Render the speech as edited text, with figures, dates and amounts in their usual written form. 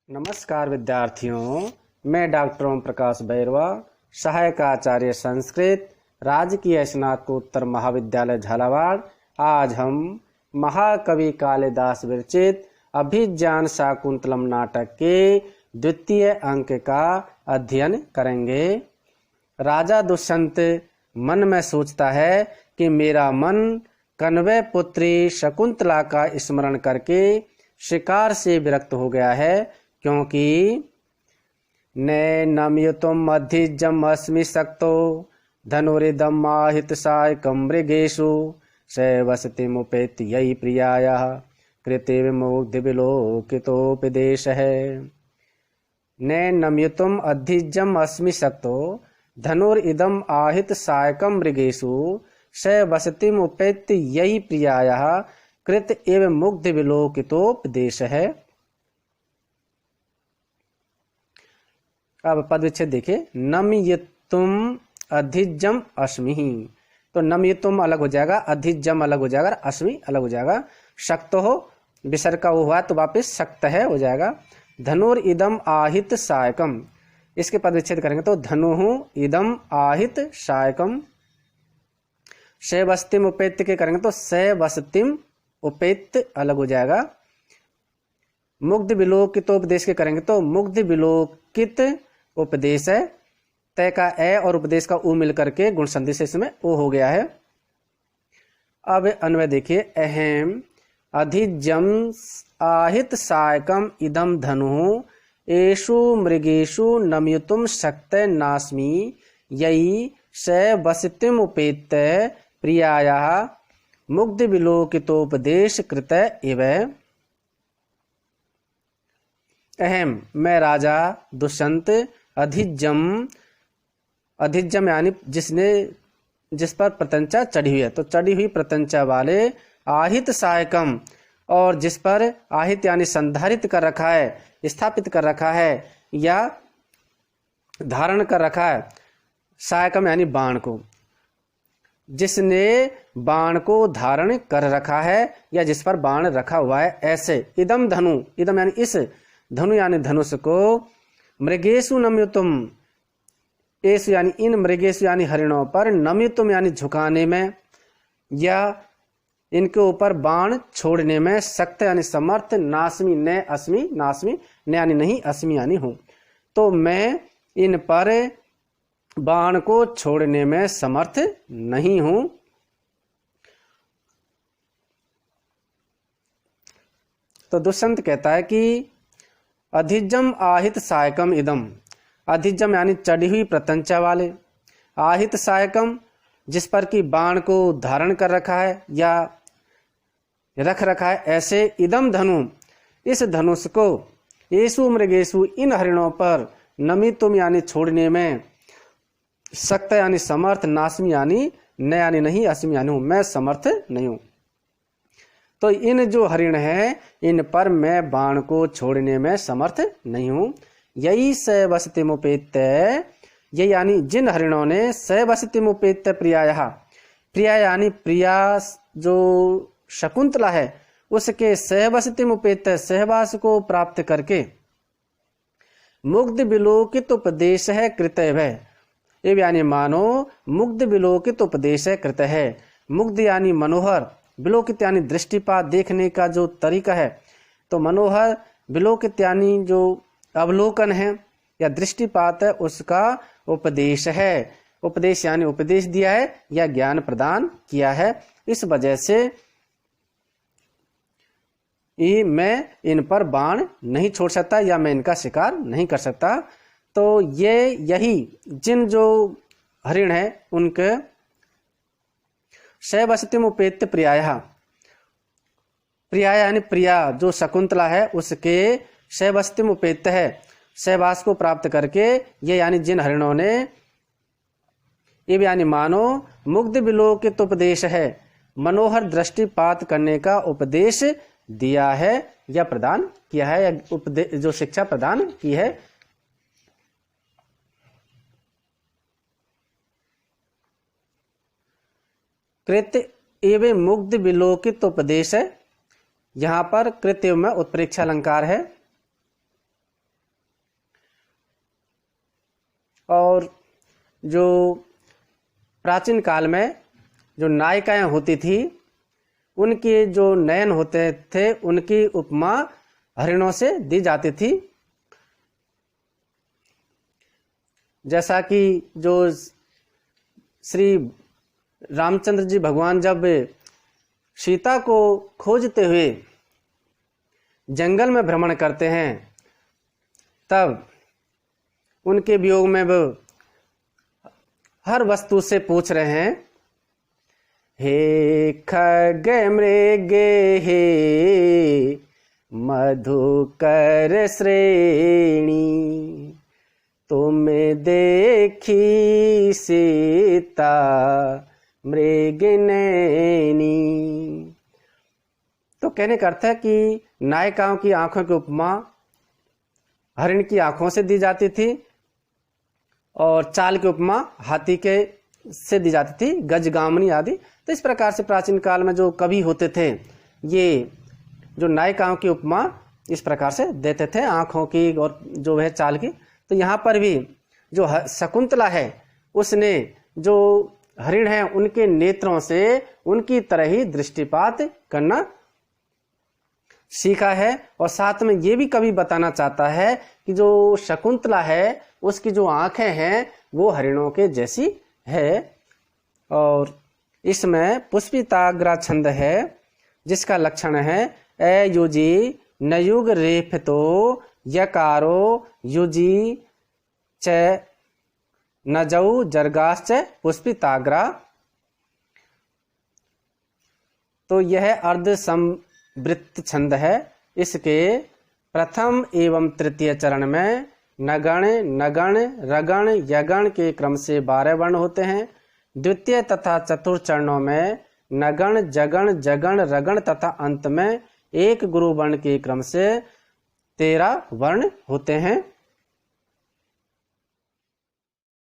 नमस्कार विद्यार्थियों, मैं डॉक्टर ओम प्रकाश बैरवा, सहायक आचार्य संस्कृत, राजकीय स्नातकोत्तर महाविद्यालय झालावाड़। आज हम महाकवि कालिदास विरचित अभिज्ञान शाकुंतलम नाटक के द्वितीय अंक का अध्ययन करेंगे। राजा दुष्यंत मन में सोचता है कि मेरा मन कण्व पुत्री शकुंतला का स्मरण करके शिकार से विरक्त हो गया है, क्योंकि नैनमयुतम अधिजम अस्मि शक्तो धनुरिदम आहित सायकम मृगेषु शैवसतिमुपेत यही प्रियायाः कृते विमुग्ध विलोकितोपदेशः। नैनमयुतम अधिजम अस्मि शक्तो धनुरिदम आहित सायकम मृगेषु शैवसतिमुपेत यही प्रियायाः कृत एव मुग्ध विलोकितोपदेशः। अब पद विच्छेद देखिए। नमयितुम अधिजम अस्मि, तो नमयितुम अलग हो जाएगा, अधिजम अलग हो जाएगा, अस्मि अलग हो जाएगा। शक्त हो विसर्ग का वो हुआ तो वापिस शक्त है हो जाएगा। धनुर इदम आहित सायकम, इसके पद विच्छेद करेंगे तो धनु इदम आहित सायकम। शैवस्तिम उपेत्य के करेंगे तो शैवस्तिम उपेत्य अलग हो जाएगा। मुग्ध विलोकितोपदेश के करेंगे तो मुग्ध विलोकित उपदेश है, तय का ए और उपदेश का उ मिलकर के गुण संधि से इसमें ओ हो गया है। अब अन्वय देखिए। अहम अधिजम आहित सायकम इदम धनु एषु मृगेषु नमयुतुम शक्त नास्मि यही शैवस्तिम उपेत प्रियायाः मुग्ध विलोकितोपदेश कृत इव। अहम मैं राजा दुष्यंत अधिजम यानी जिस पर प्रत्यंचा चढ़ी हुई है, तो चढ़ी हुई प्रत्यंचा वाले आहित सायकम और जिस पर आहित यानी संधारित कर रखा है, स्थापित कर रखा है या धारण कर रखा है, सायकम यानी बाण को, जिसने बाण को धारण कर रखा है या जिस पर बाण रखा हुआ है, ऐसे इदम धनु, इदम यानी इस, धनु यानी धनुष को, मृगेशु नमयुतुम, एसु यानी इन, मृगेशु यानी हरिणों पर, नमयुतुम यानी झुकाने में या इनके ऊपर बाण छोड़ने में, शक्त यानी समर्थ, नास्मि न अस्मि, नास्मि न यानी नहीं, अस्मि यानी हूं, तो मैं इन पर बाण को छोड़ने में समर्थ नहीं हूं। तो दुष्यंत कहता है कि अधिजम आहित सायकम इदम, अधिजम यानी चढ़ी हुई प्रत्यंचा वाले, आहित सायकम जिस पर कि बाण को धारण कर रखा है या रख रखा है, ऐसे इदम धनु, इस धनुष को, येषु मृगेषु इन हरिणों पर, नमितुम यानी छोड़ने में, शक्त यानी समर्थ, नास्मि यानी न यानी नहीं, अस्मि यानी हूं, मैं समर्थ नहीं हूं। तो इन जो हरिण है इन पर मैं बाण को छोड़ने में समर्थ नहीं हूं। यही शैवस्तिमुपेत, ये यानी जिन हरिणों ने शैवस्तिमुपेत प्रियायाः, प्रिया यानी प्रिया जो शकुंतला है उसके शैवस्तिमुपेत सहवास को प्राप्त करके मुग्ध विलोकित उपदेश है कृत है, ये यानी मानो मुग्ध विलोकित उपदेश है कृत है। मुग्ध यानी मनोहर, विलोकित यानी दृष्टिपात, देखने का जो तरीका है, तो मनोहर, विलोकित यानी जो अवलोकन है या दृष्टिपात है, उसका उपदेश है। उपदेश यानी उपदेश दिया है या ज्ञान प्रदान किया है। इस वजह से मैं इन पर बाण नहीं छोड़ सकता या मैं इनका शिकार नहीं कर सकता। तो ये यही जिन जो हरिण है उनके शैवस्तिमुपेत प्रियायाः, प्रिया यानी प्रिया जो शकुंतला है उसके शैवस्तिमुपेत है, शैवास को प्राप्त करके, ये यानी जिन हरिणों ने, ये यानी मानो मुग्ध विलोकित उपदेश है, मनोहर दृष्टिपात करने का उपदेश दिया है या प्रदान किया है, या जो शिक्षा प्रदान की है। कृत एवं मुग्ध विलोकित उपदेश है, यहाँ पर कृत्य में उत्प्रेक्षा अलंकार है। और जो प्राचीन काल में जो नायिकाएं होती थी उनके जो नयन होते थे उनकी उपमा हरिणों से दी जाती थी। जैसा कि जो श्री रामचंद्र जी भगवान जब सीता को खोजते हुए जंगल में भ्रमण करते हैं तब उनके वियोग में वो हर वस्तु से पूछ रहे हैं, हे खग मृगे हे मधुकर श्रेणी, तुम देखी सीता मृगनैनी। तो कहने का अर्थ है कि नायिकाओं की आंखों की उपमा हरिण की आंखों से दी जाती थी और चाल की उपमा हाथी के से दी जाती थी, गजगामनी आदि। तो इस प्रकार से प्राचीन काल में जो कवि होते थे ये जो नायिकाओं की उपमा इस प्रकार से देते थे आंखों की और जो है चाल की। तो यहाँ पर भी जो शकुंतला है उसने जो हरिण है उनके नेत्रों से उनकी तरह ही दृष्टिपात करना सीखा है। और साथ में ये भी कवि बताना चाहता है कि जो शकुंतला है उसकी जो आंखें हैं वो हरिणों के जैसी है। और इसमें पुष्पिताग्रा छंद है जिसका लक्षण है ए युजी नयुग रेफतो यकारो युजी च नजऊ जर्गाश्च पुष्पिताग्रा। तो यह अर्ध संवृत्त छंद है। इसके प्रथम एवं तृतीय चरण में नगण नगण रगण यगण के क्रम से 12 वर्ण होते हैं। द्वितीय तथा चतुर्थ चरणों में नगण जगण जगण रगण तथा अंत में एक गुरु वर्ण के क्रम से 13 वर्ण होते हैं।